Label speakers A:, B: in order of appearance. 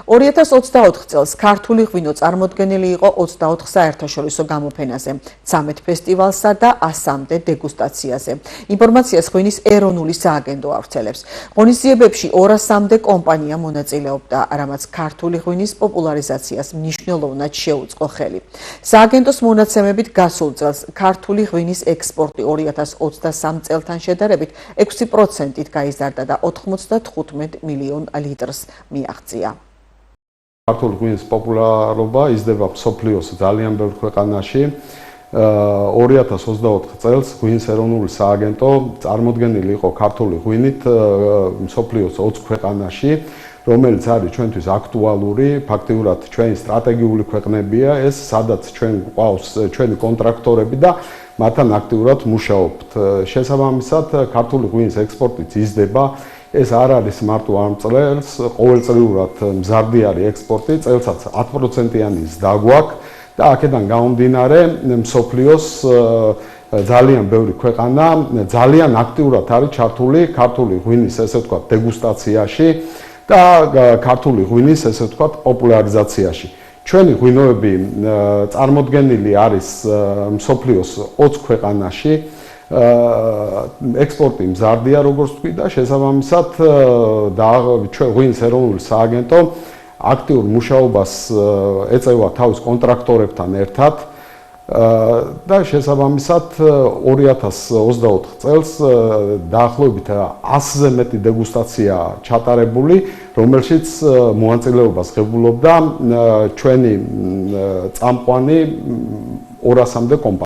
A: 2024 წელს ქართული ღვინო წარმოდგენილი იყო 24 საერთაშორისო გამოფენაზე, 13 ფესტივალსა და 100-მდე დეგუსტაციაზე. ინფორმაციას ღვინის ეროვნული სააგენტო ავრცელებს. ღონისძიებებში 200-მდე კომპანია მონაწილეობდა, რამაც ქართული ღვინის პოპულარიზაციას მნიშვნელოვნად შეუწყო ხელი. სააგენტოს მონაცემებით გასულ წელს ქართული ღვინის ექსპორტი 2023 წელთან შედარებით 6%-ით გაიზარდა და 95 მილიონ ლიტრს მიაღწია.
B: ქართული ღვინის პოპულარობა იზრდება მსოფლიოს ძალიან ბევრ ქვეყანაში. 2024 წელს ღვინის ეროვნული სააგენტო წარმოდგენილი იყო ქართული ღვინით მსოფლიოს 20 ქვეყანაში, რომელიც არის ჩვენთვის აქტუალური, ფაქტიურად ჩვენი სტრატეგიული ქვეყნებია ეს, სადაც ჩვენ გვყავს ჩვენი კონტრაქტორები და მათთან აქტიურად მუშაობთ. შესაბამისად, ქართული ღვინის ექსპორტიც იზრდება. ეს არ არის მარტო ამ წელს, ყოველწლიურად მზარდი არის ექსპორტი, წელსაც 10%-იანი ზრდა გვაქვს და აქედან გამომდინარე მსოფლიოს ძალიან ბევრი ქვეყანა ძალიან აქტიურად არის ჩართული ქართული ღვინის, ესე ვთქვათ, დეგუსტაციაში და ქართული ღვინის, ესე ვთქვათ, პოპულარიზაციაში. ჩვენი ღვინოები წარმოდგენილი არის მსოფლიოს 20 ქვეყანაში. ექსპორტი მზარდია, როგორც ვთქვი და შესაბამისად ჩვენ ღვინის ეროვნული სააგენტო აქტიურ მუშაობას ეწევა თავის კონტრაქტორებთან ერთად და შესაბამისად 2024 წელს დაახლოებით 100-ზე მეტი დეგუსტაცია ჩატარებული, რომელშიც მონაწილეობას ღებულობდა ჩვენი წამყვანი 200-მდე კომპანია.